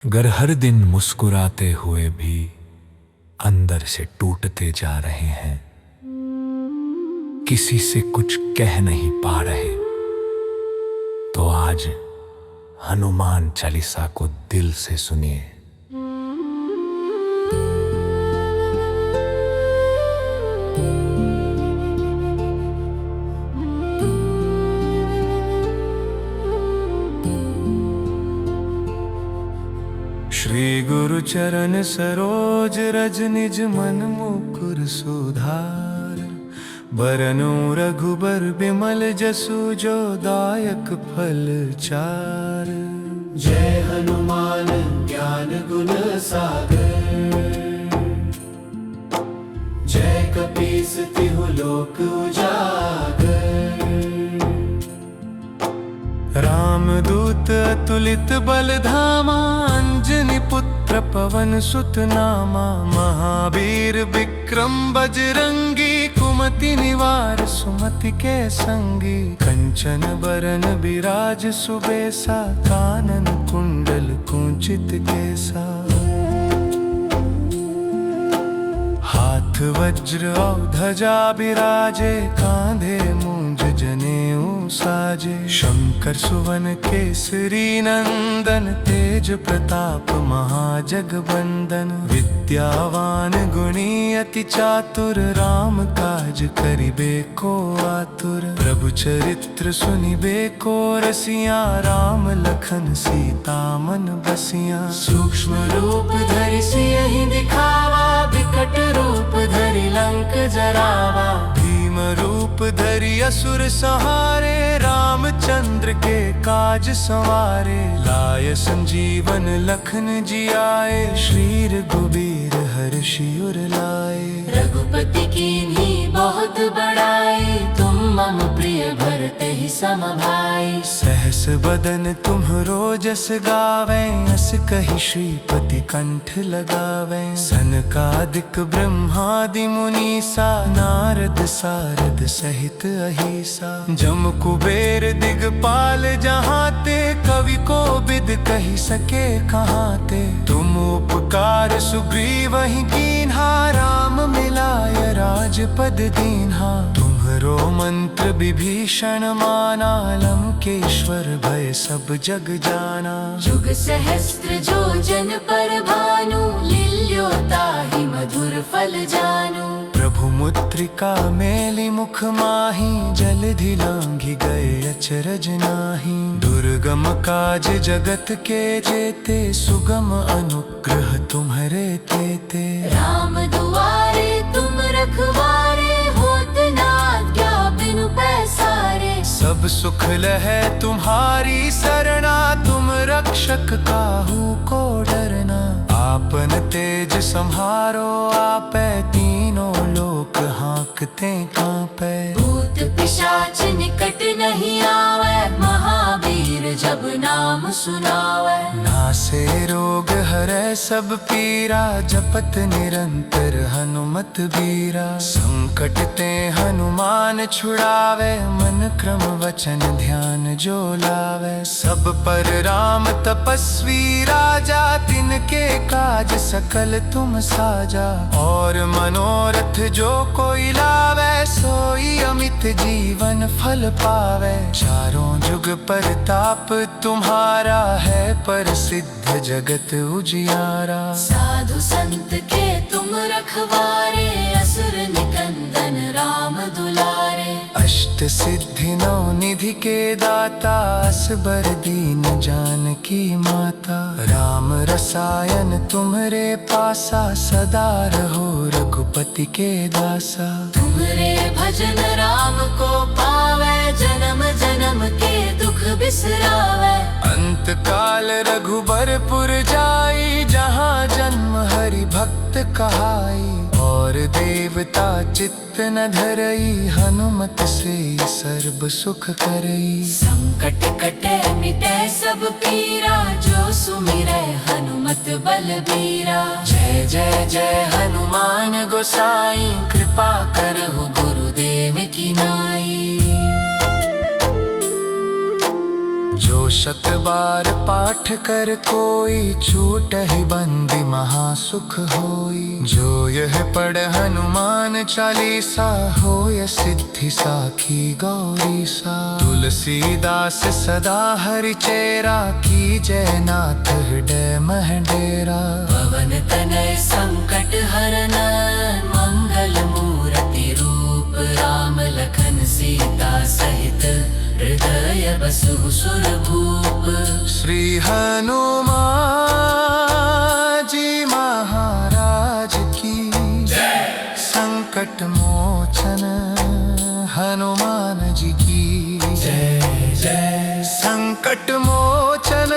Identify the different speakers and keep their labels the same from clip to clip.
Speaker 1: गर हर दिन मुस्कुराते हुए भी अंदर से टूटते जा रहे हैं, किसी से कुछ कह नहीं पा रहे, तो आज हनुमान चालीसा को दिल से सुनिए। श्री गुरु चरण सरोज रज निज मन मुकुर सुधार, बरनु रघुबर बिमल जसु जो दायक फल चार।
Speaker 2: जय हनुमान ज्ञान गुण सागर, जय कपीस तिहु लोक उजागर।
Speaker 1: रामदूत अतुलित बल धामा, अंजनी पुत्र पवन सुत नामा। महावीर विक्रम बजरंगी, कुमति निवार सुमति के संगी। कंचन बरन बिराज सुबेसा, कानन कुंडल कुंचित केसा। हाथ वज्र और ध्वजा बिराजे, कांधे मूंज जनेऊ साजे। शंकर सुवन केसरी नंदन, तेज प्रताप महाजगबंदन। विद्यावान गुणी अति चातुर, राम काज करिबे को आतुर। प्रभु चरित्र सुनिबे को रसिया, राम लखन सीता मन बसिया।
Speaker 2: सूक्ष्म रूप धरि सियहि दिखावा, विकट रूप धरि लंक जरावा।
Speaker 1: भीम रूप धरि असुर सहारे, रामचंद्र के काज संवारे। लाय संजीवन लखन जियाए, श्री रघुबीर हर्षि उर लाए।
Speaker 2: रघुपति कीन्ही बहुत बड़ाई, तुम मम प्रिय भरते ही सम भाई।
Speaker 1: सहस बदन तुम्हरो जस गावे, अस कहि श्रीपति कंठ लगावे। सनकादिक ब्रह्मादि मुनीसा, नारद सारद सहित अहिसा। जम कुबेर दिगपाल जहाते, कवि को बिद कहि सके कहाते। तुम उपकार सुग्रीवहि कीन्हा, राम मिलाय राजपद दीन्हा। तुम्हरो मंत्र विभीषण माना, लंकेश्वर भय सब जग जाना।
Speaker 2: जुग सहस्त्र जो जन पर भानु, लील्यो ताहि मधुर फल जानू।
Speaker 1: प्रभु मुद्रिका मेलि मुख माहि, जलधि लांघि गए अचरज नाहि। दुर्गम काज जगत के जेते, सुगम अनुग्रह तुम्हरे तेते।
Speaker 2: राम दुआरे तुम रखवारे, होत न आज्ञा बिनु पैसारे।
Speaker 1: सब सुख लहै तुम्हारी सरना, तुम रक्षक काहू को डरना। आपन तेज सम्हारो आपै, तीनों लोक हाँकते कांपै।
Speaker 2: भूत पिशाच निकट नहीं आवे, महावीर जब नाम सुनावे।
Speaker 1: नासे रोग हरै सब पीरा, जपत निरंतर हनुमत बीरा। संकट ते हनुमान छुड़ावे, मन क्रम वचन ध्यान जो लावे। सब पर राम तपस्वी राजा, तिनके काज सकल तुम साजा। और मनोरथ जो कोई लावे, सोई अमित जीवन फल पावे। चारों जुग परताप तुम्हारा है, प्रसिद्ध जगत उजियारा।
Speaker 2: साधु संत के तुम रखवारे, असुर निकंदन राम दुलारे।
Speaker 1: अष्ट सिद्धि नौ निधि के दाता, असबर दीन जानकी माता। राम रसायन तुम्हरे पासा, सदा रहो रघुपति के दासा।
Speaker 2: तुमरे भजन राम को पावे, जन्म जन्म के दुख बिसरावे।
Speaker 1: अंत काल रघुबरपुर जाई, जहाँ जन्म हरि भक्त कहाई। और देवता चित्त न धरई, हनुमत से सर्ब सुख करई।
Speaker 2: संकट कटे मिटे सब पीरा, जो सुमिरै हनुमत बलबीरा।
Speaker 1: जय जय जय हनुमान गोसाई,
Speaker 2: कृपा करहु गुरुदेव की नाई।
Speaker 1: जो 100 बार पाठ कर कोई, छूटहि बंदी महासुख होई। जो यह पढ़ हनुमान चालीसा, होय सिद्धि साखी गौरी सा। तुलसीदास सदा हरि चेरा, की जय नाथ हृदय मह डेरा।
Speaker 2: पवन तनय संकट हरन, मंगल मूर्ति रूप। राम लखन सीता सहित, हृदय बसु सुरभूप।
Speaker 1: श्री हनुमान जी महाराज की जय। संकट मोचन हनुमान जी की जय जय। संकट मोचन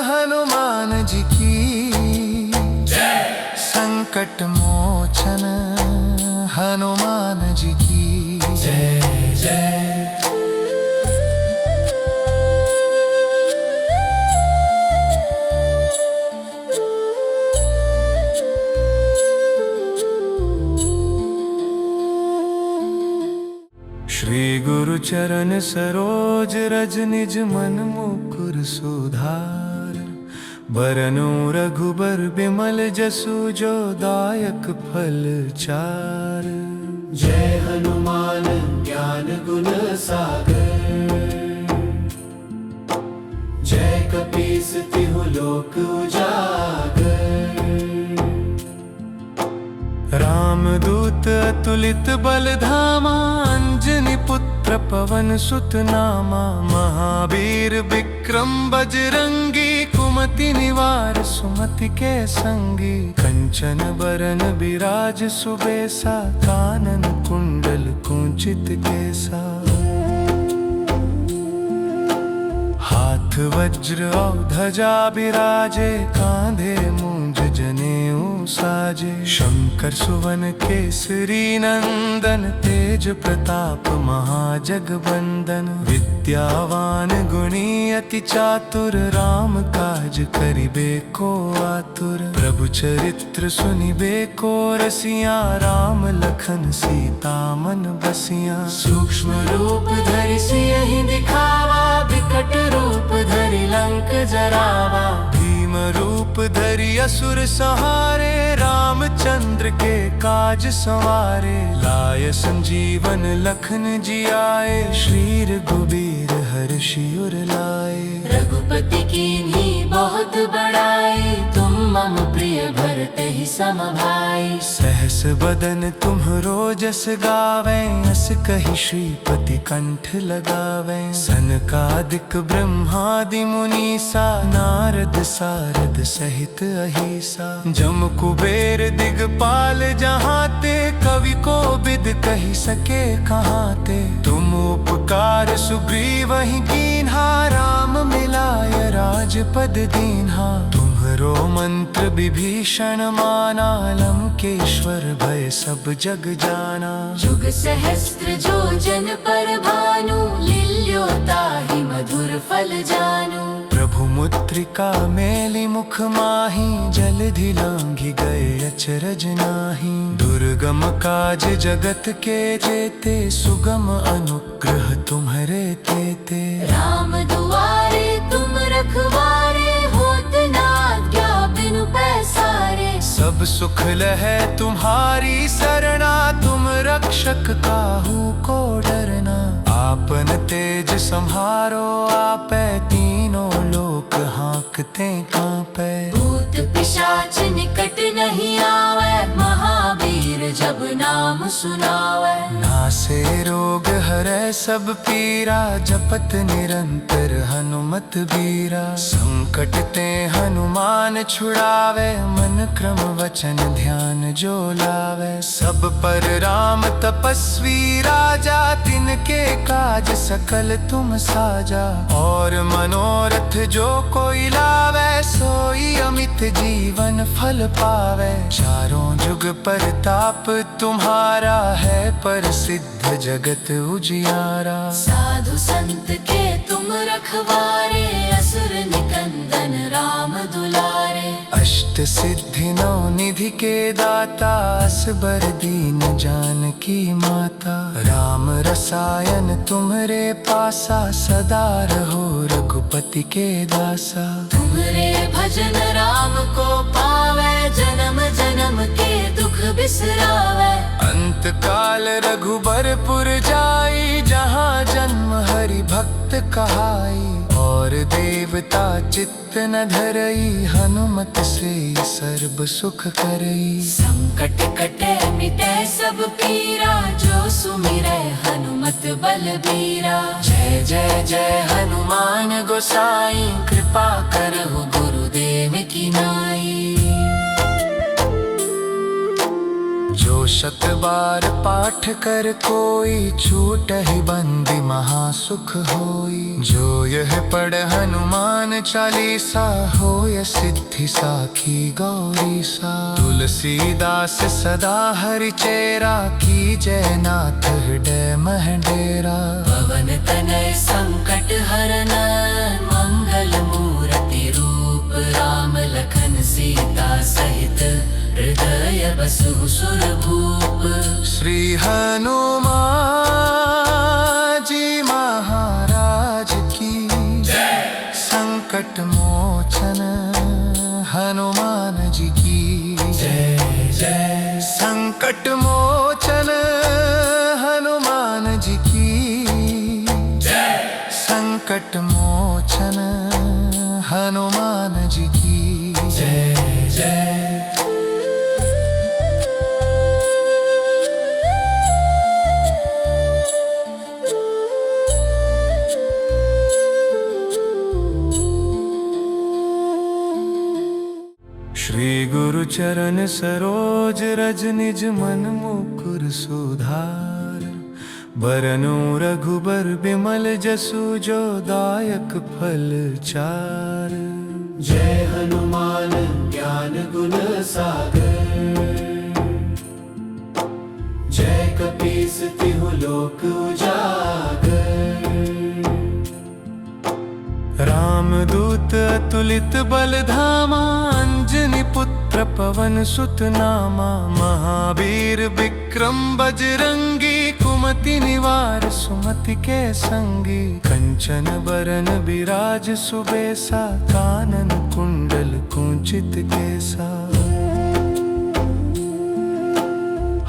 Speaker 1: हनुमान जी की जय। संकट मोचन हनुमान जी की जय जय। श्री गुरु चरण सरोज रज, निज मन मुकुर सुधार। बरनु रघुबर बिमल जसु, जो दायक फल चार।
Speaker 3: जय हनुमान ज्ञान गुण सागर, जय कपीस तिहु लोक उजागर।
Speaker 1: रामदूत अतुलित बल धामा, अंजनी पुत्र पवन सुत नामा। महावीर विक्रम बजरंगी, कुमति निवार सुमति के संगी। कंचन बरन बिराज सुबेसा, कानन कुंडल कुंचित केसा। हाथ वज्र और ध्वजा बिराजे, कांधे मूंज जनेऊ साजे। शंकर सुवन केसरी नंदन, तेज प्रताप महाजगबंदन। विद्यावान गुणी अति चातुर, राम काज करिबे को आतुर। प्रभु चरित्र सुनिबे को रसिया, राम लखन सीता मन बसिया।
Speaker 2: सूक्ष्म रूप धरि सियहि दिखावा, विकट रूप धरि लंक जरावा।
Speaker 1: भीम रूप धरि असुर संहारे, रामचंद्र के काज संवारे। लाय संजीवन लखन जियाए, श्री रघुबीर हर्षि उर लाए।
Speaker 2: रघुपति कीन्ही बहुत बड़ाई, तुम मम प्रिय भरते ही सम भाई।
Speaker 1: सहस बदन तुम्हरो जस गावे, अस कहि श्रीपति कंठ लगावे। सनकादिक ब्रह्मादि मुनीसा, नारद सारद सहित अहिसा। जम कुबेर दिगपाल जहाते, कवि को बिद कहि सके कहाते। तुम उपकार सुग्रीवहि कीन्हा, राम मिलाय राजपद दीन्हा। तुम्हरो मंत्र विभीषण माना, लंकेश्वर भय सब जग जाना।
Speaker 2: जुग सहस्त्र जो जन पर भानु, लील्यो ताहि मधुर फल जानू।
Speaker 1: प्रभु मुद्रिका मेलि मुख माहि, जलधि लांघि गए अचरज नाही। दुर्गम काज जगत के जेते, सुगम अनुग्रह तुम्हरे तेते।
Speaker 2: राम दुआरे तुम रखवारे, होत न आज्ञा बिनु पैसारे।
Speaker 1: सब सुख लहै तुम्हारी सरना, तुम रक्षक काहू को डरना। आपन तेज सम्हारो आपै, तीनों लोक हाँकते कांपै।
Speaker 2: भूत पिशाच निकट नहीं आवे, महावीर जब नाम सुनावे।
Speaker 1: नासे रोग हरै सब पीरा, जपत निरंतर हनुमत बीरा। संकट ते हनुमान छुड़ावे, मन क्रम वचन ध्यान जो लावे। सब पर राम तपस्वी राजा, तिनके काज सकल तुम साजा। और मनोरथ जो कोई लावे, सोई अमित जीवन फल पावे। चारों जुग परताप तुम्हारा है, प्रसिद्ध जगत उजियारा।
Speaker 2: साधु संत के तुम रखवारे, असुर निकंदन राम दुलारे।
Speaker 1: अष्ट अष्ट सिद्धि नौ निधि के दाता असबर दीन जानकी माता राम रसायन तुम्हरे पासा सदा रहो रघुपति के दासा।
Speaker 2: तुम्हारे भजन राम को पावे जन्म जन्म के दुख बिसरावे।
Speaker 1: अंत काल रघुबरपुर जाई जहाँ जन्म हरि भक्त कहाई और देवता चित्त न धरई हनुमत से सर्व सुख करई।
Speaker 2: संकट कटे मिटे सब पीरा जो सुमिरै हनुमत बलबीरा।
Speaker 1: जय जय जय हनुमान गोसाई कृपा करहु गुरुदेव की नाई। जो शत बार पाठ कर कोई छूटहि बंदी महासुख होई। जो यह पढ़ हनुमान चालीसा होय सिद्धि साखी गौरी सा। तुलसीदास सदा हरि चेरा की जय नाथ हृदय मह डेरा।
Speaker 2: पवन तनय संकट हरन मंगल मूर्ति रूप राम लखन सीता सहित हृदय बसु सुरभूप।
Speaker 1: श्री हनुमान जी महाराज की जय। संकट मोचन हनुमान जी की जय जय। संकट मोचन हनुमान जी की जय। संकट मोचन हनुमान जी की जय जय। श्री गुरु चरण सरोज रज निज मन मुकुर सुधार। बरनु रघुबर बिमल जसु जो दायक फल चार।
Speaker 3: जय हनुमान ज्ञान गुण सागर। जय कपीस तिहु लोक उजागर।
Speaker 1: रामदूत अतुलित बल धामा अंजनी पुत्र पवन सुत नामा। महावीर विक्रम बजरंगी कुमति निवार सुमति के संगी। कंचन बरन बिराज सुबेसा कानन कुंडल कुंचित केसा।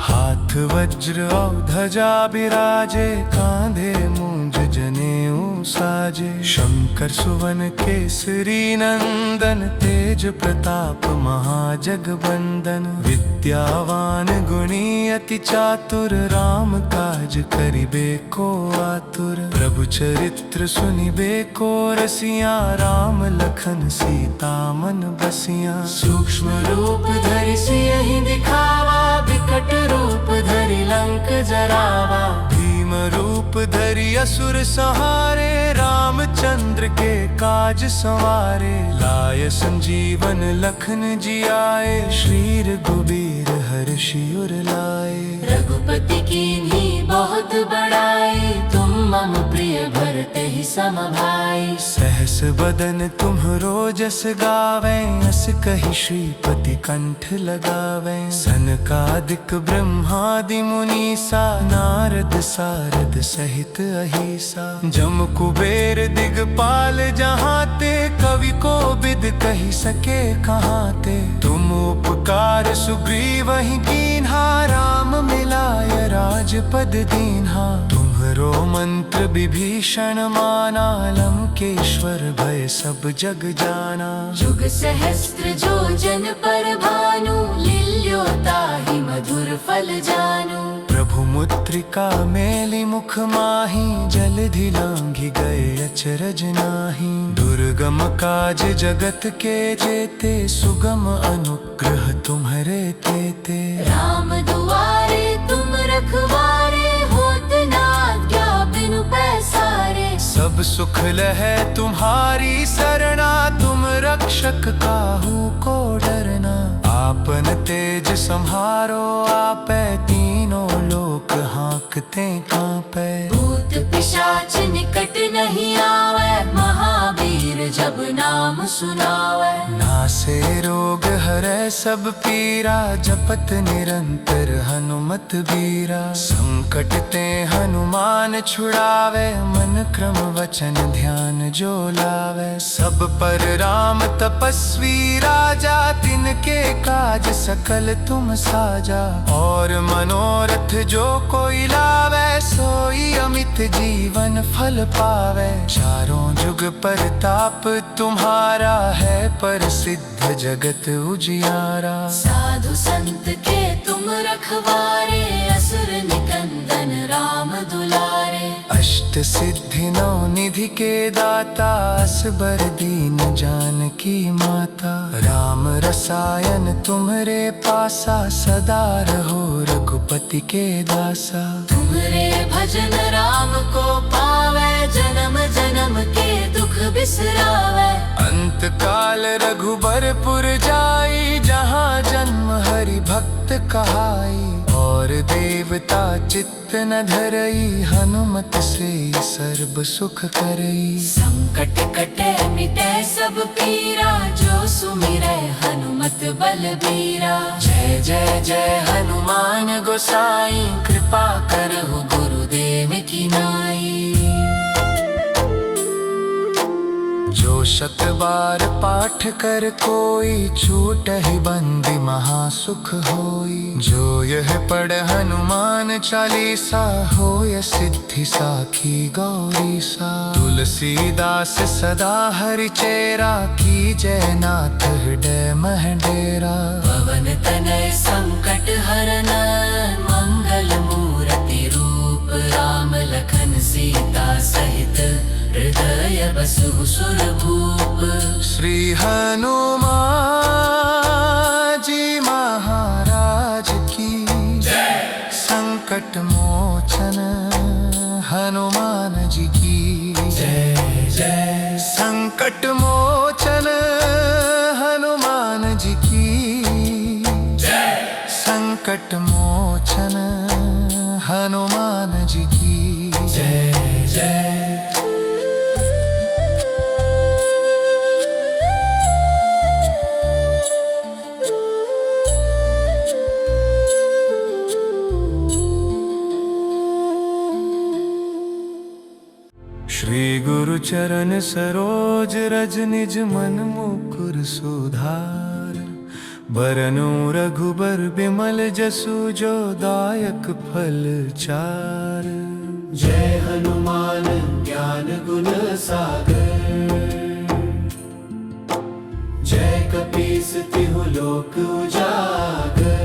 Speaker 1: हाथ वज्र और ध्वजा बिराजे कांधे मूंज जनेऊ साजे। शंकर सुवन केसरी नंदन तेज प्रताप महाजगबंदन। विद्यावान गुणी अति चातुर राम काज करिबे को आतुर। प्रभु चरित्र सुनिबे को रसिया राम लखन सीता मन बसिया।
Speaker 2: सूक्ष्म रूप धरि सियहि दिखावा विकट रूप धरि लंक जरावा।
Speaker 1: भीम रूप धरि असुर सहारे रामचंद्र के काज संवारे। लाय संजीवन लखन जियाए श्री रघुबीर हर्षि उर लाए।
Speaker 2: रघुपति कीन्ही बहुत बड़ाई तुम मम प्रिय भरते ही सम भाई।
Speaker 1: सहस बदन तुम्हरो जस गावे अस कहि श्रीपति कंठ लगावे। सनकादिक ब्रह्मादि मुनीसा नारद सारद सहित अहिसा। जम कुबेर दिगपाल जहाते कवि को बिद कही सके कहाते। तुम उपकार सुग्रीवहि कीन्हा राम मिलाय राजपद दीन्हा। तुम्हरो मंत्र विभीषण माना लंकेश्वर भय सब जग जाना।
Speaker 2: जुग सहस्त्र जो जन पर भानु लील्यो ताहि मधुर फल जानू।
Speaker 1: प्रभु मुद्रिका मेलि मुख माहि जलधि लांघि गए अचरज नाहि। दुर्गम काज जगत के जेते सुगम अनुग्रह तुम्हरे तेते।
Speaker 2: राम दुआरे तुम रखवारे होत न आज्ञा बिनु पैसारे।
Speaker 1: सब सुख लहै तुम्हारी सरना तुम रक्षक काहू को डरना। आपन तेज सम्हारो आपै तीनों लोक हाँकते कांपै।
Speaker 2: भूत पिशाच निकट नहीं आवे, महावीर जब नाम सुनावे।
Speaker 1: नासे रोग हरै सब पीरा, जपत निरंतर हनुमत बीरा। संकट ते हनुमान छुड़ावे, मन क्रम वचन ध्यान जो लावे। सब पर राम तपस्वी राजा, तिनके काज सकल तुम साजा। और मनोरथ जो कोई लावे, सोई अमित जीवन फल पावे। चारों जुग परताप तुम्हारा है, प्रसिद्ध जगत उजियारा।
Speaker 2: साधु संत के तुम रखवारे, असुर निकंदन राम दुलारे।
Speaker 1: अष्ट सिद्धि नौ निधि के दाता, असबर दीन जानकी माता। राम रसायन तुम्हरे पासा, सदा रहो रघुपति के दासा।
Speaker 2: तुम्हरे भजन राम को पावे, जन्म जन्म के दुख बिसरावे।
Speaker 1: अंत काल रघुबरपुर जाई, जहाँ जन्म हरि भक्त कहाई। और देवता चित्त न धरई, हनुमत से सर्ब सुख करई।
Speaker 2: संकट कटे मिटे सब पीरा, जो सुमिरै हनुमत बलबीरा। जय जय जय हनुमान गोसाई, कृपा करहु गुरुदेव की नाई।
Speaker 1: जो शत बार पाठ कर कोई, छूटहि बंदी महासुख होई। जो यह पढ़ हनुमान चालीसा, होय सिद्धि साखी गौरी सा। तुलसीदास सदा हरि चेरा, की जय नाथ हृदय मह डेरा।
Speaker 2: पवन तनय संकट हरन, मंगल मूर्ति रूप। राम लखन सीता सहित, हृदय बसु सुरभूप।
Speaker 1: श्री हनुमान जी महाराज की जय। संकट मोचन हनुमान जी की
Speaker 3: जय जय।
Speaker 1: संकट मोचन हनुमान जी की जय। संकट मोचन हनुमान जी की
Speaker 3: जय जय।
Speaker 1: श्री गुरु चरण सरोज रज, निज मन मुकुर सुधार। बरनु रघुबर बिमल जसु, जो दायक फल चार।
Speaker 3: जय हनुमान ज्ञान गुण सागर, जय कपीस तिहु लोक उजागर।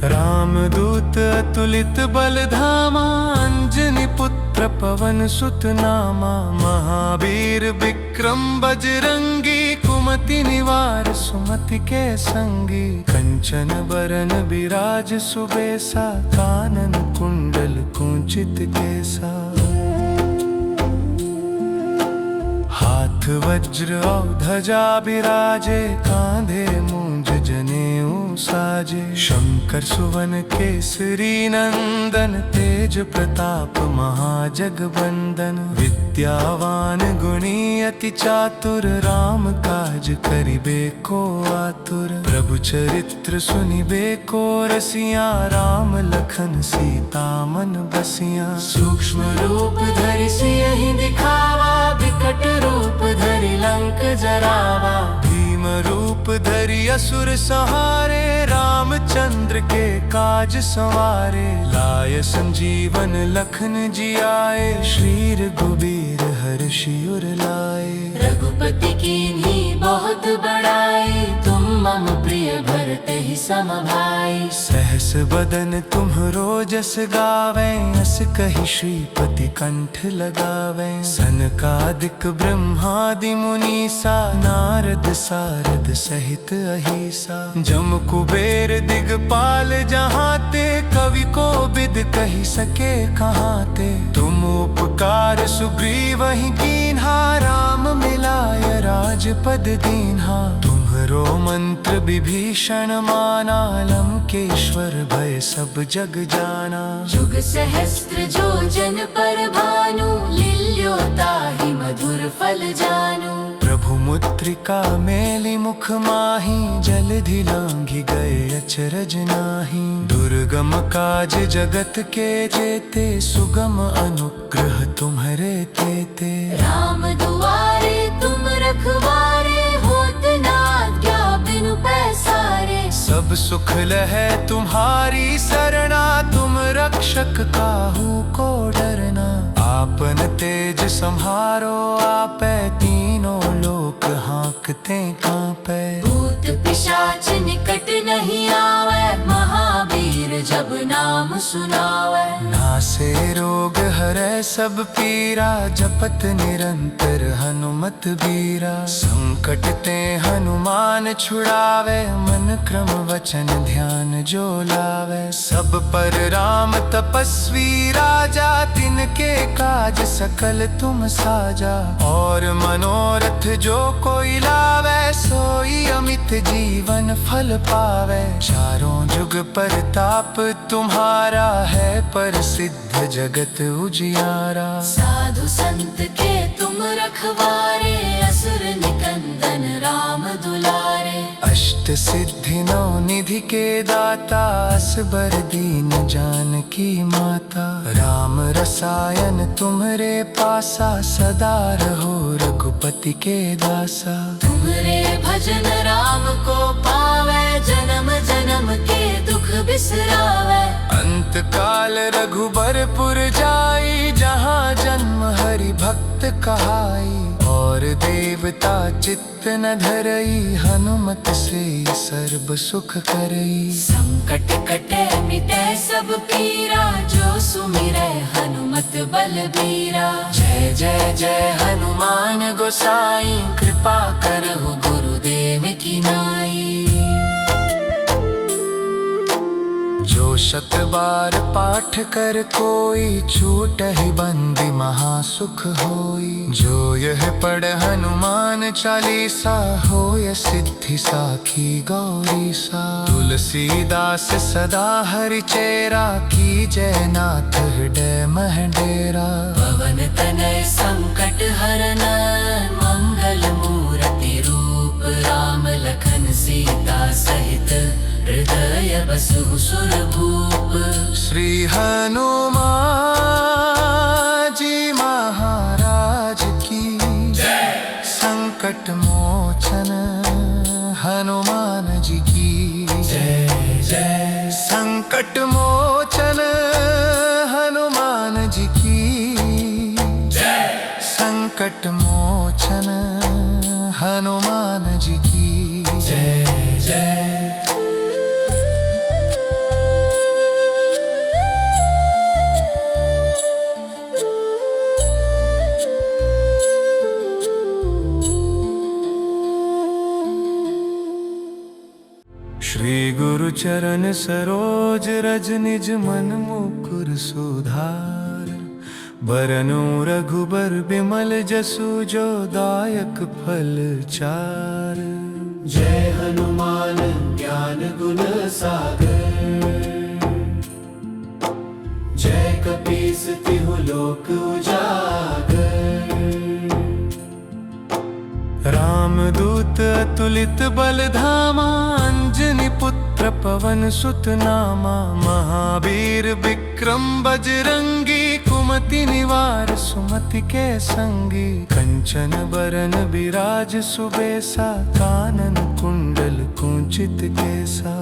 Speaker 1: रामदूत अतुलित बल धामा, अंजनी पुत्र पवन सुत नामा। महावीर विक्रम बजरंगी, कुमति निवार सुमति के संगी। कंचन बरन बिराज सुबेसा, कानन कुंडल कुंचित केसा। हाथ वज्र और ध्वजा बिराजे, कांधे मूंज जनेऊ साजे। शंकर सुवन केसरी नंदन, तेज प्रताप महाजगबंदन। विद्यावान गुणी अति चातुर, राम काज करिबे को आतुर। प्रभु चरित्र सुनिबे को रसिया, राम लखन सीता मन बसिया।
Speaker 2: सूक्ष्म रूप धरि सियहि दिखावा, विकट रूप धरि लंक जरावा।
Speaker 1: भीम रूप धरि असुर सहारे, रामचंद्र के काज संवारे। लाय संजीवन लखन जियाए, श्री रघुबीर हर्षि उर लाए।
Speaker 2: रघुपति कीन्ही बहुत बड़ाई, तुम मम प्रिय भरते ही सम भाई।
Speaker 1: सहस बदन तुम्हरो जस गावे, अस कहि श्रीपति कंठ लगावे। सनकादिक ब्रह्मादि मुनीसा, नारद सारद सहित अहिसा। जम कुबेर दिगपाल जहाँ ते, कवि को बिद कही सके कहाँ ते। तुम उपकार सुग्रीव ही कीन्हा, राम मिलाय राजपद दीन्हा। तुम तुम्हरो मंत्र विभीषण माना, लंकेश्वर भय सब जग जाना।
Speaker 2: जुग सहस्त्र जो जन पर भानु, लील्योता ही मधुर फल जानू।
Speaker 1: प्रभु मुद्रिका मेली मुख माही, जलधि लांघि गए अचरज नाही। दुर्गम काज जगत के जेते, सुगम अनुग्रह तुम्हरे तेते।
Speaker 2: राम दुआरे तुम रखवारे, होत न आज्ञा बिनु पैसारे।
Speaker 1: सब सुख लहै तुम्हारी सरना, तुम रक्षक काहू को डरना। आपन तेज सम्हारो आपै, तीनों लोक हाँकते कांपै।
Speaker 2: भूत पिशाच निकट नहीं आवे, महावीर जब नाम सुनावे।
Speaker 1: नासे रोग हरै सब पीरा, जपत निरंतर हनुमत बीरा। संकट ते हनुमान छुड़ावे, मन क्रम वचन ध्यान जो लावे। सब पर राम तपस्वी राजा, तिनके काज सकल तुम साजा। और मनोरथ जो कोई लावे, सोई अमित जीवन फल पावे। चारों जुग परताप तुम्हारा है, प्रसिद्ध जगत उजियारा।
Speaker 2: साधु संत के तुम रखवारे, असुर निकंदन राम दुलारे।
Speaker 1: अष्ट सिद्धि नौ निधि के दाता, असबर दीन जानकी माता। राम रसायन तुम्हरे पासा, सदा रहो रघुपति के दासा।
Speaker 2: तुमरे भजन राम को पावे, जन्म जन्म के दुख बिसरावे।
Speaker 1: अंत काल रघुबरपुर जाई, जहाँ जन्म हरि भक्त कहाई। और देवता चित्त न धरई, हनुमत से सर्व सुख करई।
Speaker 2: संकट कटे मिटे सब पीरा, जो सुमिरै हनुमत बलबीरा।
Speaker 1: जय जय जय हनुमान गोसाई, कृपा करहु गुरुदेव की नाई। जो शत बार पाठ कर कोई, छूटहि बंदी महासुख होई। जो यह पढ़ हनुमान चालीसा, होय सिद्धि साखी गौरीसा। तुलसीदास सदा हरि चेरा, की जय नाथ हृदय मह डेरा।
Speaker 2: पवन तनय संकट हरन, मंगल मूर्ति रूप। राम लखन सीता सहित, हृदय बसु सुरभूप।
Speaker 1: श्री हनुमान जी महाराज की जय। संकट मोचन हनुमान जी की
Speaker 3: जय जय।
Speaker 1: संकट मोचन हनुमान जी की जय। संकट मोचन हनुमान जी की
Speaker 3: जय जय।
Speaker 1: श्री गुरु चरण सरोज रज, निज मन मुकुर सुधार। बरनु रघुबर बिमल जसु, जो दायक फल चार।
Speaker 3: जय हनुमान ज्ञान गुण सागर, जय कपीस तिहु लोक उजागर।
Speaker 1: रामदूत अतुलित बल धामा, अंजनी पुत्र पवन सुत नामा। महावीर विक्रम बजरंगी, कुमति निवार सुमति के संगी। कंचन बरन बिराज सुबेसा, कानन कुंडल कुंचित केसा।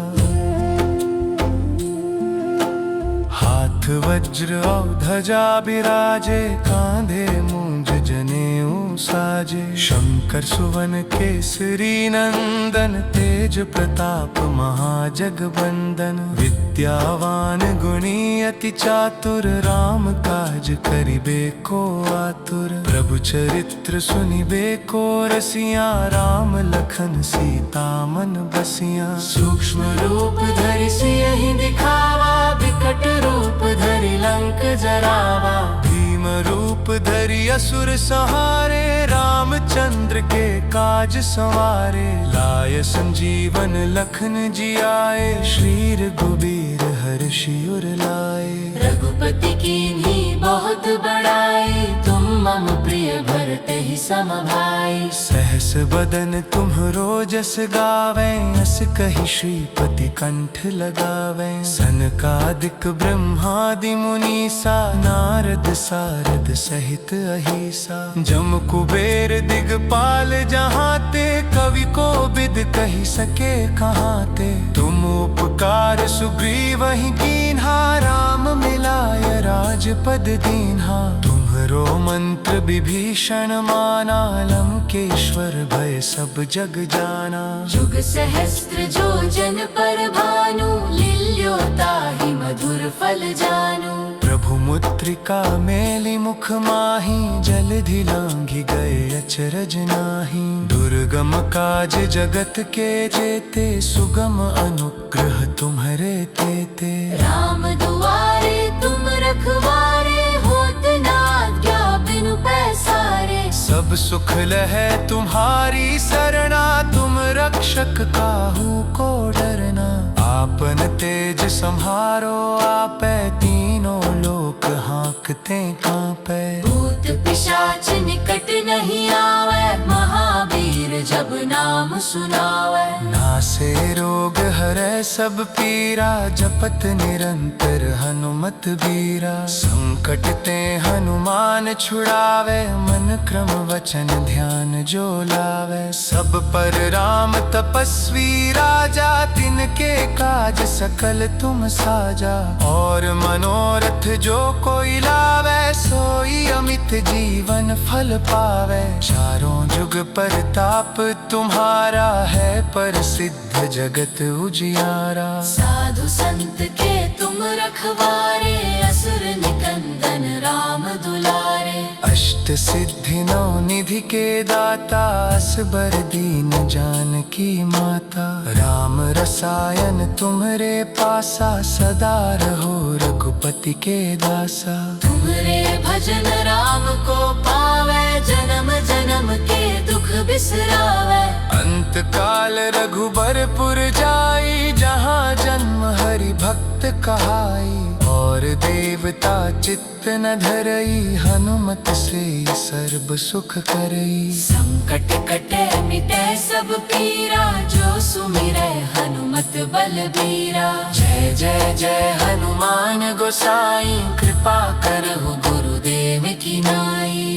Speaker 1: हाथ वज्र और ध्वजा बिराजे, कांधे मूंज जनेऊ साजे। शंकर सुवन केसरी नंदन, तेज प्रताप महाजगबंदन। विद्यावान गुणी अति चातुर, राम काज करिबे को आतुर। प्रभु चरित्र सुनिबे को रसिया, राम लखन सीता मन बसिया। सूक्ष्म रूप धरि सियहि दिखावा, विकट रूप धरि लंक जरावा। भीम रूप रूप धरि असुर सहारे, रामचंद्र के काज संवारे। लाय संजीवन लखन जी आए, श्री रघुबीर हर्षि उर लाए।
Speaker 2: रघुपति कीन्ही बहुत बड़ाई, तुम मम प्रिय भरते ही सम भाई।
Speaker 1: सहस बदन तुम्हरो जस गावे, अस कहि श्रीपति कंठ लगावे। सनकादिक ब्रह्मादि मुनीसा, नारद सारद सहित अहिसा। जम कुबेर दिगपाल जहाते, कवि को बिद कहि सके कहाते। तुम उपकार सुग्रीवहि कीन्हा, राम मिलाय राजपद दीन्हा। तुम्हरो मंत्र विभीषण माना, लंकेश्वर भय सब जग जाना।
Speaker 2: जुग सहस्त्र जो जन पर भानु, लील्यो ताहि मधुर फल जानू।
Speaker 1: प्रभु मुद्रिका मेली मुख माही, जलधि लांघि गए अचरज नाही। दुर्गम काज जगत के जेते, सुगम अनुग्रह तुम्हरे तेते।
Speaker 2: राम दुआरे तुम रखवारे, होत न आज्ञा बिनु पैसारे।
Speaker 1: सब सुख लहै तुम्हारी सरना, तुम रक्षक काहू को डरना। आपन तेज सम्हारो आपै, तीनों लोक हाँकते कांपै।
Speaker 2: भूत पिशाच निकट नहीं आवे, महावीर जब नाम सुनावे।
Speaker 1: नासे रोग हरै सब पीरा, जपत निरंतर हनुमत बीरा। संकट ते हनुमान छुड़ावे, मन क्रम वचन ध्यान जो लावे। सब पर राम तपस्वी राजा, तिनके काज सकल तुम साजा। और मनोरथ जो कोई लावे, सोई अमित जीवन फल पावे। चारों जुग परताप तुम्हारा है, प्रसिद्ध जगत उजियारा।
Speaker 2: साधु संत के तुम रखवारे, असुर निकंदन राम दुलारे।
Speaker 1: अष्ट सिद्धि नौ निधि के दाता, असबर दीन जानकी माता। राम रसायन तुम्हरे पासा, सदा रहो रघुपति के दासा।
Speaker 2: तुमरे भजन राम को पावे, जन्म जन्म के दुख बिसरावे।
Speaker 1: अंत काल रघुबरपुर जाई, जहाँ जन्म हरि भक्त कहाई। और देवता चित्त न धरई, हनुमत से सर्ब सुख करई।
Speaker 2: संकट कटे मिटे सब पीरा, जो सुमिरै हनुमत बलबीरा।
Speaker 1: जय जय जय हनुमान गोसाई, कृपा करहु गुरुदेव की नाई।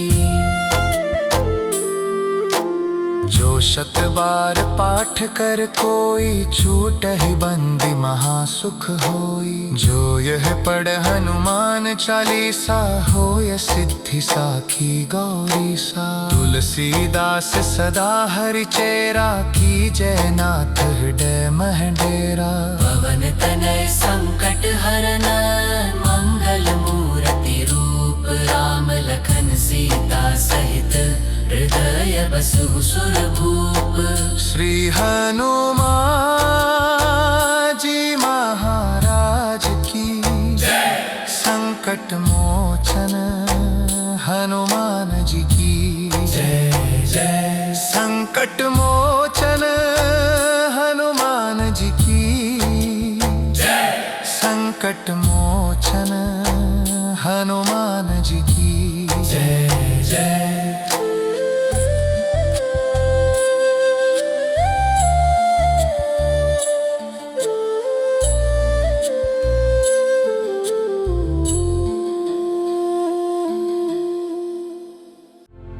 Speaker 1: जो शत बार पाठ कर कोई, छूटहि बंदी महासुख होई। जो यह पढ़ हनुमान चालीसा, होय सिद्धि साखी गौरीसा। तुलसीदास सदा हरि चेरा, की जय नाथ हृदय मह डेरा।
Speaker 2: पवन तनय संकट हरन, मंगल मूर्ति रूप। राम लखन सीता सहित, हृदय बसु सुरभूप।
Speaker 1: श्री हनुमान जी महाराज की जय। संकट मोचन हनुमान जी की जय जय। संकट मोचन हनुमान जी की जय। संकट मोचन हनुमान जी की जय जय।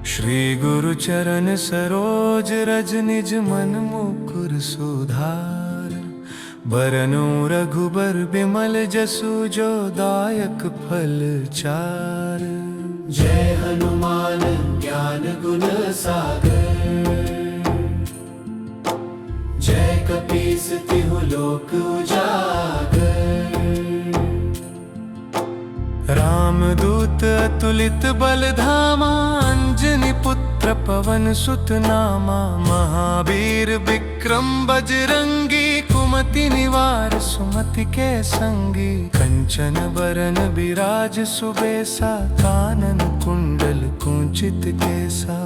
Speaker 1: श्री गुरु चरण सरोज रज, निज मन मुकुर सुधार। बरनु रघुबर बिमल जसु, जो दायक फल चार।
Speaker 3: जय हनुमान ज्ञान गुण सागर, जय कपीस तिहु लोक उजागर।
Speaker 1: रामदूत अतुलित बल धामा, अंजनी पुत्र पवन सुत नामा। महावीर विक्रम बजरंगी, कुमति सुमति निवार सुमति के संगी, कंचन बरन बिराज सुबेसा, कानन कुंडल कुंचित केसा।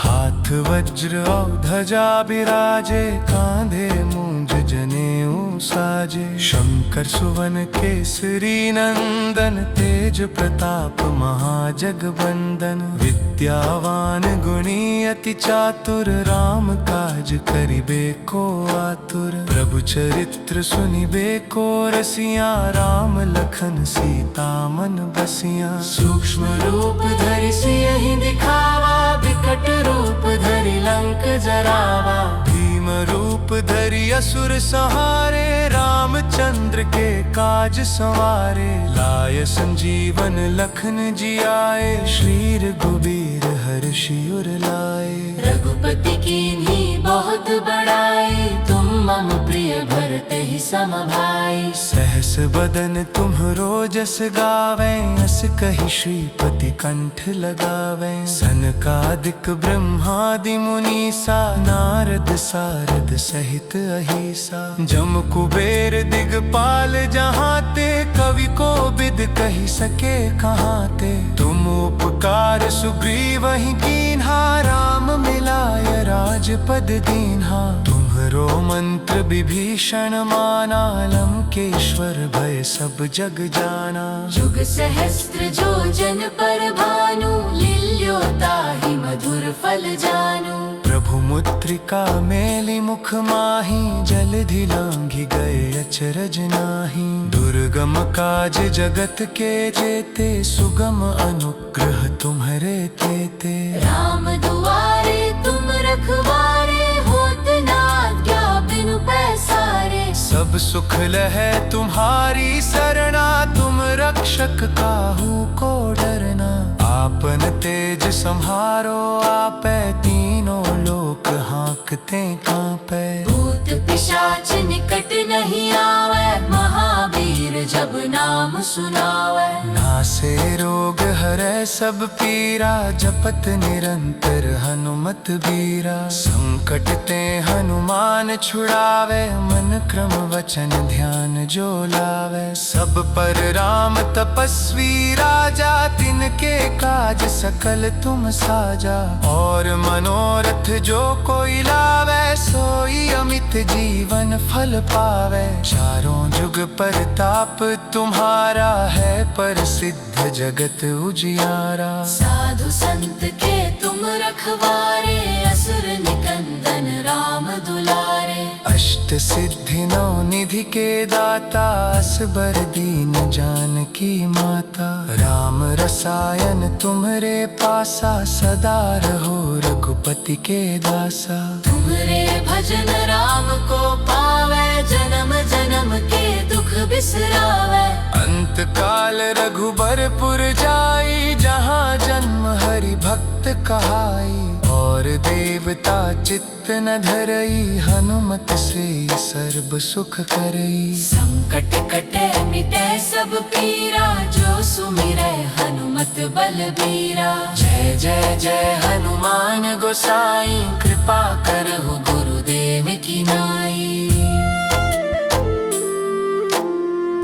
Speaker 1: हाथ वज्र और ध्वजा बिराजे, कांधे मूंज जनेऊ साजे। शंकर सुवन केसरी नंदन, तेज प्रताप महाजगबंदन। विद्यावान गुणी अति चातुर, राम काज करिबे को आतुर। प्रभु चरित्र सुनिबे को रसिया, राम लखन सीता मन बसिया। सूक्ष्म रूप धरि सियहि दिखावा, विकट रूप धरि लंक जरावा। भीम रूप धरि असुर सहारे, रामचंद्र के काज संवारे। लाय संजीवन लखन जियाए, श्री रघुबीर हर्षि उर लाए।
Speaker 2: रघुपति कीन्ही बहुत बड़ाई, तुम मम प्रिय भरते ही सम भाई।
Speaker 1: सहस बदन तुम्हरो जस गावे, अस कहि श्रीपति कंठ लगावे। सनकादिक ब्रह्मादि मुनीसा, नारद सारद सहित अहिसा। जम कुबेर दिगपाल जहाते, कवि को बिद कहि सके कहाते। तुम उपकार सुग्रीवहि कीन्हा, राम मिलाय राजपद दीन्हा। तुम्हरो मंत्र विभीषण माना, लंकेश्वर भय सब जग जाना।
Speaker 2: जुग सहस्त्र जो जन पर भानु, लील्यो ताहि मधुर फल जानू।
Speaker 1: प्रभु मुद्रिका मेलि मुख माहि, जलधि लांघि गए अचरज नाही। दुर्गम काज जगत के जेते, सुगम अनुग्रह तुम्हरे तेते।
Speaker 2: राम दुआरे तुम रखवारे, होत न आज्ञा बिनु पैसारे।
Speaker 1: सब सुख लहै तुम्हारी सरना, तुम रक्षक काहू को डरना। आपन तेज सम्हारो आपै, तीनों लोक हाँकते कांपै।
Speaker 2: भूत पिशाच निकट नहीं आवे, महावीर जब नाम सुनावे।
Speaker 1: नासे रोग हरै सब पीरा, जपत निरंतर हनुमत बीरा। संकट ते हनुमान छुड़ावे, मन क्रम वचन ध्यान जो लावे। सब पर राम तपस्वी राजा, तिनके काज सकल तुम साजा। और मनोरथ जो कोई लावे, सोई अमित जीवन फल पावे। चारों जुग परताप तुम्हारा है, प्रसिद्ध जगत उजियारा।
Speaker 2: साधु संत के तुम रखवारे, असुर निकंदन राम दुलारे।
Speaker 1: अष्ट सिद्धि नौ निधि के दाता, असबर दीन जानकी माता। राम रसायन तुम्हरे पासा, सदा रहो रघुपति के दासा।
Speaker 2: तुमरे भजन राम को पावे, जन्म जन्म के दुख बिसरावे।
Speaker 1: अंत काल रघुबरपुर जाई, जहाँ जन्म हरि भक्त कहाई। और देवता चित्त न धरई, हनुमत से सर्व सुख करई।
Speaker 2: संकट कटे मिटे सब पीरा, जो सुमिरै हनुमत बलबीरा।
Speaker 1: जय जय जय हनुमान गोसाई,
Speaker 2: कृपा करहु गुरुदेव की नाई।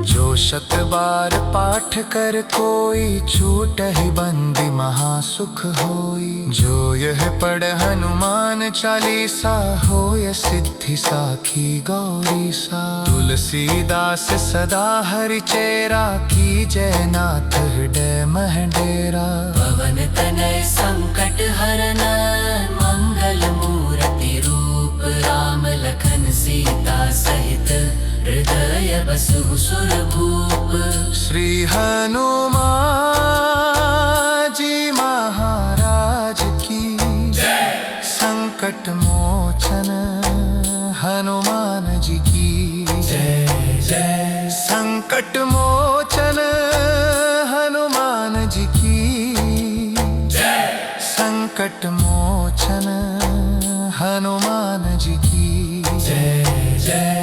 Speaker 1: जो शत बार पाठ कर कोई, छूटहि बंदी महासुख होई। जो यह पढ़ हनुमान चालीसा, होय सिद्धि साखी गौरीसा। तुलसीदास सदा हरि चेरा, की जय नाथ हृदय मह डेरा।
Speaker 2: पवन तनय संकट हरन, मंगल मूर्ति रूप। राम लखन सीता सहित, हृदय बसु सुरभूप।
Speaker 1: श्री हनुमान जी महाराज की जय। संकट मोचन हनुमान जी की जय जय। संकट मोचन हनुमान जी की जय। संकट मोचन हनुमान जी की जय जय।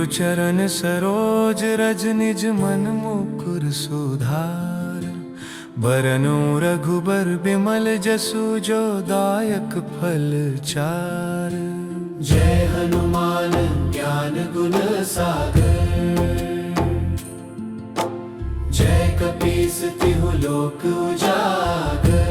Speaker 1: गुरु चरण सरोज रज निज मन मुकुर सुधार। बरनु रघुबर बिमल जसु जो दायक फल चार।
Speaker 3: जय हनुमान ज्ञान गुण सागर। जय कपीस तिहु लोक उजागर।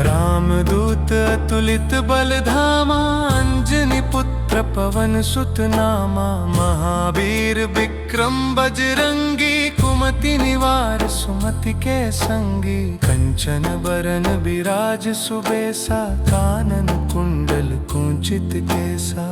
Speaker 1: रामदूत अतुलित बल धामा। अंजनी पुत्र पवन सुत नामा। महावीर विक्रम बजरंगी। कुमति निवार सुमति के संगी। कंचन बरन बिराज सुबेसा। कानन कुंडल कुंचित केसा।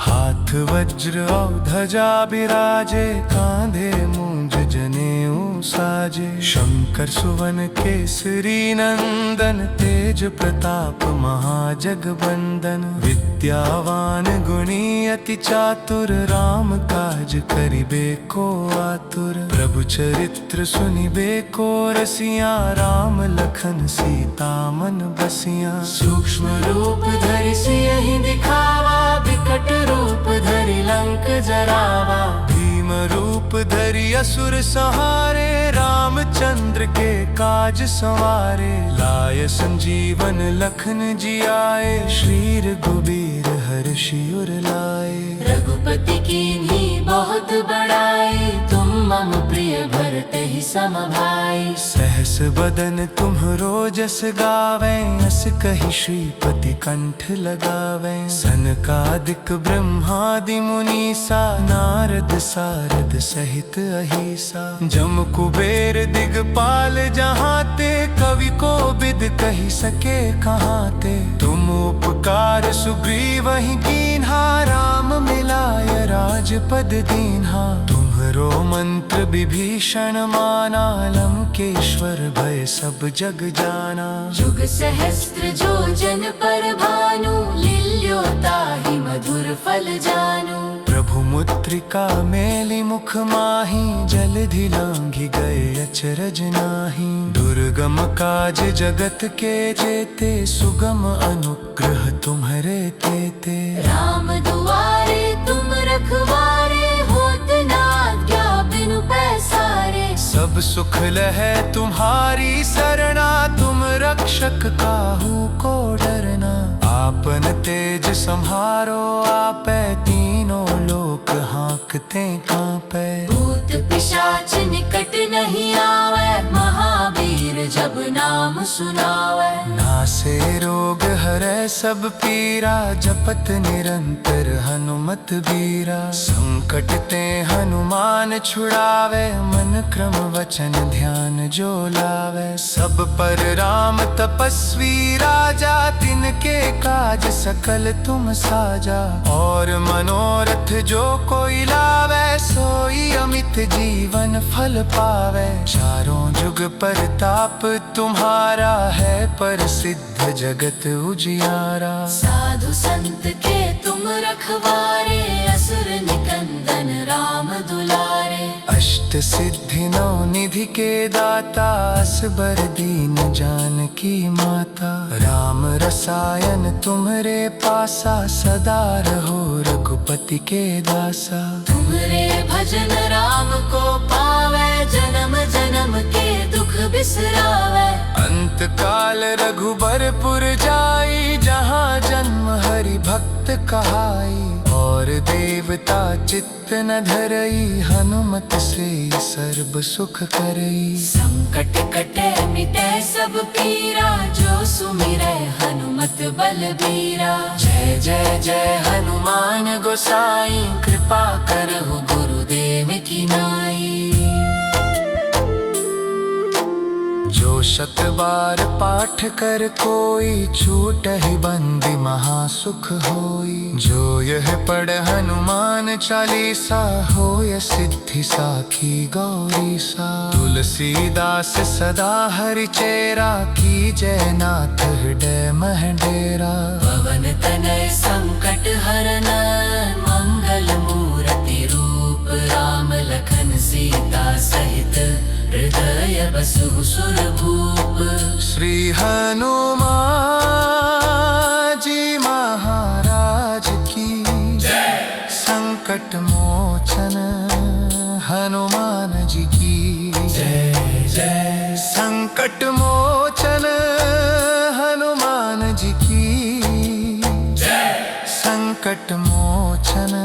Speaker 1: हाथ वज्र और ध्वजा बिराजे। कांधे मूंज जनेऊ साजे। शंकर सुवन केसरी नंदन। तेज प्रताप महाजगबंदन। विद्यावान गुणी अति चातुर। राम काज करिबे को आतुर। प्रभु चरित्र सुनिबे को रसिया। राम लखन सीता मन बसिया।
Speaker 2: सूक्ष्म रूप धरि सियहि दिखावा। विकट रूप धरि लंक जरावा।
Speaker 1: भीम रूप धरि असुर सहारे। रामचंद्र के काज संवारे। लाय संजीवन लखन जियाए। श्री रघुबीर हर्षि उर लाए।
Speaker 2: रघुपति कीन्ही बहुत बड़ाई। तुम मम प्रिय भरते ही सम भाई।
Speaker 1: सहस बदन तुम्हरो जस गावे। अस कहि श्रीपति कंठ लगावे। सनकादिक ब्रह्मादि मुनीसा। नारद सारद सहित अहिसा। जम कुबेर दिगपाल जहाते। कवि को बिद कहि सके कहाते। तुम उपकार सुग्रीवहि कीन्हा। राम मिलाय राजपद दीन्हा। तुम्हरो मंत्र विभीषण माना। लंकेश्वर भय सब जग जाना।
Speaker 2: जुग सहस्त्र जो जन पर भानु। लील्यो ताहि मधुर फल जानू।
Speaker 1: प्रभु मुद्रिका मेलि मुख माहि। जलधि लांघि गए अचरज नाहि। दुर्गम काज जगत के जेते। सुगम अनुग्रह तुम्हरे तेते।
Speaker 2: राम दुआरे तुम रखवारे। होत न आज्ञा बिनु पैसारे।
Speaker 1: सब सुख लहै तुम्हारी सरना। तुम रक्षक काहू को डरना। आपन तेज सम्हारो आपै। तीनों लोक हाँकते कांपै।
Speaker 2: भूत पिशाच निकट नहीं आवे। महावीर जब नाम सुनावे।
Speaker 1: नासे रोग हरै सब पीरा। जपत निरंतर हनुमत बीरा। संकट ते हनुमान छुड़ावे। मन क्रम वचन ध्यान जो लावे। सब पर राम तपस्वी राजा। तिनके काज सकल तुम साजा। और मनोरथ जो कोई लावे। सोई अमित जीवन फल पावे। चारों जुग परताप तुम्हारा है। प्रसिद्ध जगत उजियारा।
Speaker 2: साधु संत के तुम रखवारे। असुर निकंदन राम दुलारे।
Speaker 1: अष्ट सिद्धि नौ निधि के दाता। असबर दीन जानकी माता। राम रसायन तुम्हरे पासा। सदा रहो रघुपति के दासा।
Speaker 2: तुमरे भजन राम को पावे। जन्म जन्म के दुख बिसरावे।
Speaker 1: अंत काल रघुबरपुर जाई। जहाँ जन्म हरि भक्त कहाई। और देवता चित्त न धरई। हनुमत से सर्व सुख करई।
Speaker 2: संकट कटे मिटे सब पीरा। जो सुमिरै हनुमत बलबीरा। जय जय जय हनुमान गोसाई। कृपा करहु गुरुदेव की नाई।
Speaker 1: जो शत बार पाठ कर कोई। छूटहि बंदी महासुख होई। जो यह पढ़ हनुमान चालीसा। होय सिद्धि साखी गौरीसा। तुलसीदास सदा हरि चेरा। की जय नाथ हृदय मह डेरा।
Speaker 2: पवन तनय संकट हरन। मंगल मूर्ति रूप। राम लखन सीता सहित। हृदय बसु सुरभूप।
Speaker 1: श्री हनुमान जी संकट मोचन हनुमान जी की
Speaker 3: जय जय
Speaker 1: संकट मोचन हनुमान जी की
Speaker 3: जय
Speaker 1: संकट मोचन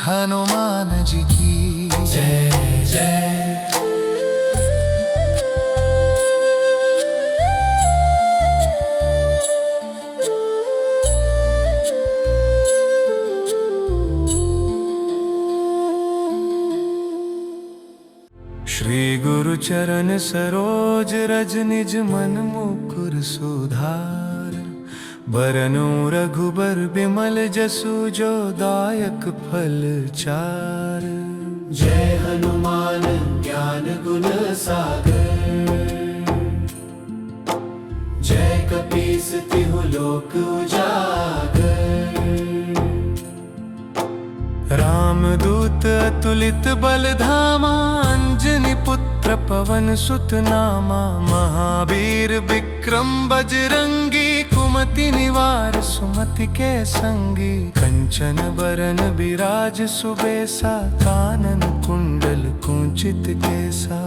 Speaker 1: हनुमान जी की
Speaker 3: जय जय
Speaker 1: श्री गुरु चरण सरोज रज निज मन मुकुर सुधार बरनु रघुबर बिमल जसु जो दायक फल चार।
Speaker 3: जय हनुमान ज्ञान गुण सागर जय कपीस तिहु लोक उजागर।
Speaker 1: रामदूत अतुलित बल धामा अंजनी पुत्र पवन सुत नामा महावीर विक्रम बजरंगी कुमति निवार सुमति के संगी कंचन बरन बिराज सुबेसा कानन कुंडल कुंचित केसा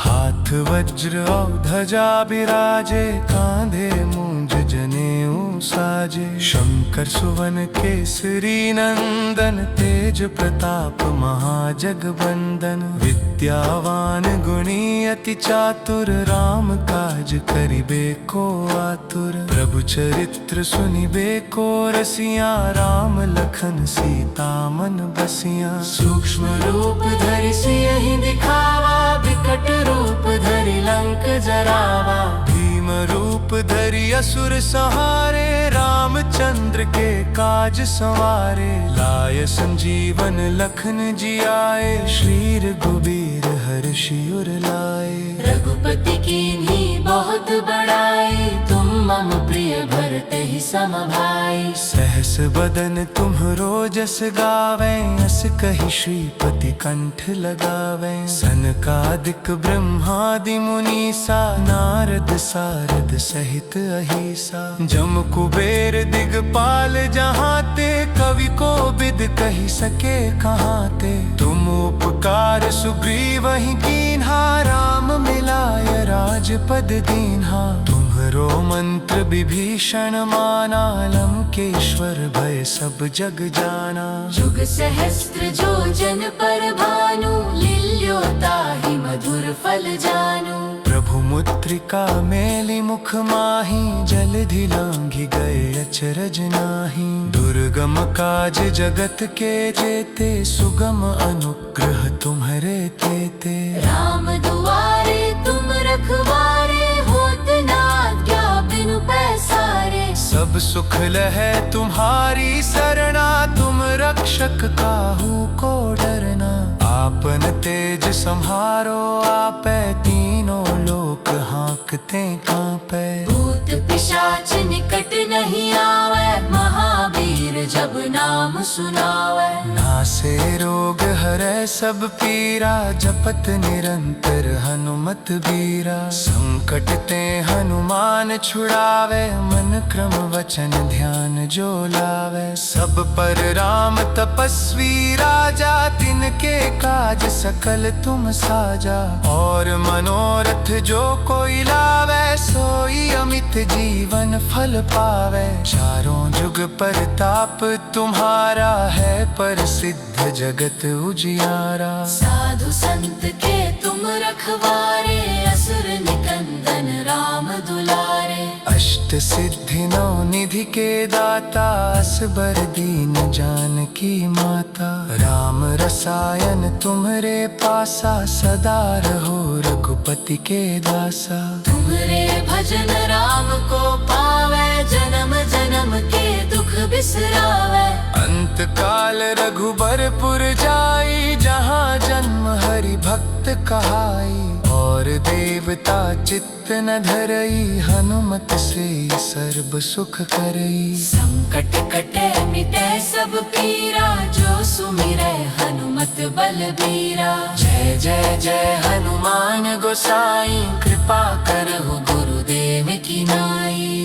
Speaker 1: हाथ वज्र और ध्वजा बिराजे कांधे मूंज जनेऊ साजे शंकर सुवन केसरी नंदन तेज प्रताप महाजगबंदन विद्यावान गुणी अति चातुर राम काज करिबे को आतुर प्रभु चरित्र सुनिबे को रसिया राम लखन सीता मन बसिया
Speaker 2: सूक्ष्म रूप धरि सियहि दिखावा विकट रूप धरि लंक जरावा
Speaker 1: भीम रूप धरि असुर संहारे रामचंद्र के काज संवारे लाय संजीवन लखन जियाए श्री रघुबीर हर्षि उर लाए।
Speaker 2: रघुपति कीन्ही बहुत बड़ाई तुम मम प्रिय भरते ही सम भाई।
Speaker 1: सहस बदन तुम्हरो जस गावे अस कहि श्रीपति कंठ लगावे सनकादिक ब्रह्मादि मुनीसा नारद सारद सहित अहिसा जम कुबेर दिगपाल जहाँ ते कवि को बिद कही सके कहाँ ते तुम उपकार सुग्रीव ही कीन्हा राम मिलाय राजपद दीन्हा तुम्हरो मंत्र विभीषण माना लंकेश्वर भय सब जग जाना।
Speaker 2: जुग सहस्त्र जो जन पर भानु लील्यो ताहि मधुर फल जानू।
Speaker 1: प्रभु मुद्रिका मेलि मुख माही जलधि लांघि गए अचरज नाही दुर्गम काज जगत के जेते सुगम अनुग्रह तुम्हरे तेते
Speaker 2: राम दुआरे तुम रखवारे होत न आज्ञा बिनु पैसारे
Speaker 1: सब सुख लहै तुम्हारी सरना तुम रक्षक काहू को डरना आपन तेज संहारो आपै तीनों लोक हाँकते कांपै
Speaker 2: भूत पिशाच निकट नहीं आवे महावीर जब नाम सुनावे
Speaker 1: नासे रोग हरै सब पीरा जपत निरंतर हनुमत बीरा संकट ते हनुमान छुड़ावे मन क्रम वचन ध्यान जो लावे सब पर राम तपस्वी राजा तिनके काज सकल तुम साजा और मनोरथ जो कोई लावे सोई अमित जीवन फल पावे चारों जुग परताप तुम्हारा है प्रसिद्ध जगत उजियारा
Speaker 2: साधु संत के तुम रखवारे असुर निकंदन राम दुलारे
Speaker 1: अष्ट सिद्धि नौ निधि के दाता असबर दीन जानकी माता राम रसायन तुम्हरे पासा सदा रहो रघुपति के दासा
Speaker 2: तुम्हरे भजन राम को पावे जन्म जन्म के दुख बिसरावे
Speaker 1: अंत काल रघुबरपुर जाई जहाँ जन्म हरि भक्त कहाई और देवता चित्त न धरई हनुमत से सर्व सुख करई
Speaker 2: संकट कटे मिटे सब पीरा जो सुमिरै हनुमत बलबीरा जय जय जय हनुमान गोसाई कृपा करहु गुरुदेव की नाई।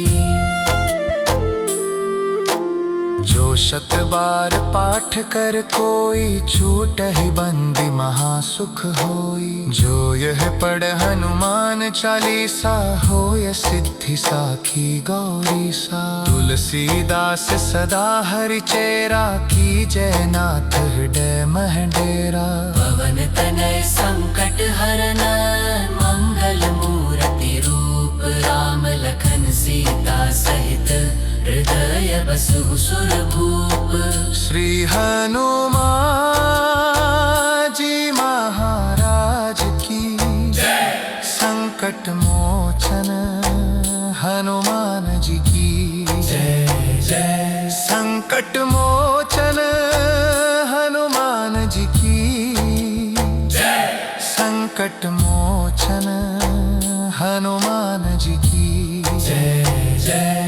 Speaker 1: जो 100 बार पाठ कर कोई छूट ही बंदी महासुख होई। जो यह पढ़ हनुमान चालीसा होय सिद्धि साखी गौरी सा। तुलसीदास सदा हरि चेरा की जय नाथ हृदय मह डेरा।
Speaker 2: पवन तनय संकट हरन मंगल मूर्ति रूप। राम लखन सीता सहित हृदय बसु सुरभूप।
Speaker 1: श्री हनुमान जी महाराज की जय। संकट मोचन हनुमान जी की
Speaker 3: जय जय।
Speaker 1: संकट मोचन हनुमान जी की जय। संकट मोचन हनुमान जी की
Speaker 3: जय जय।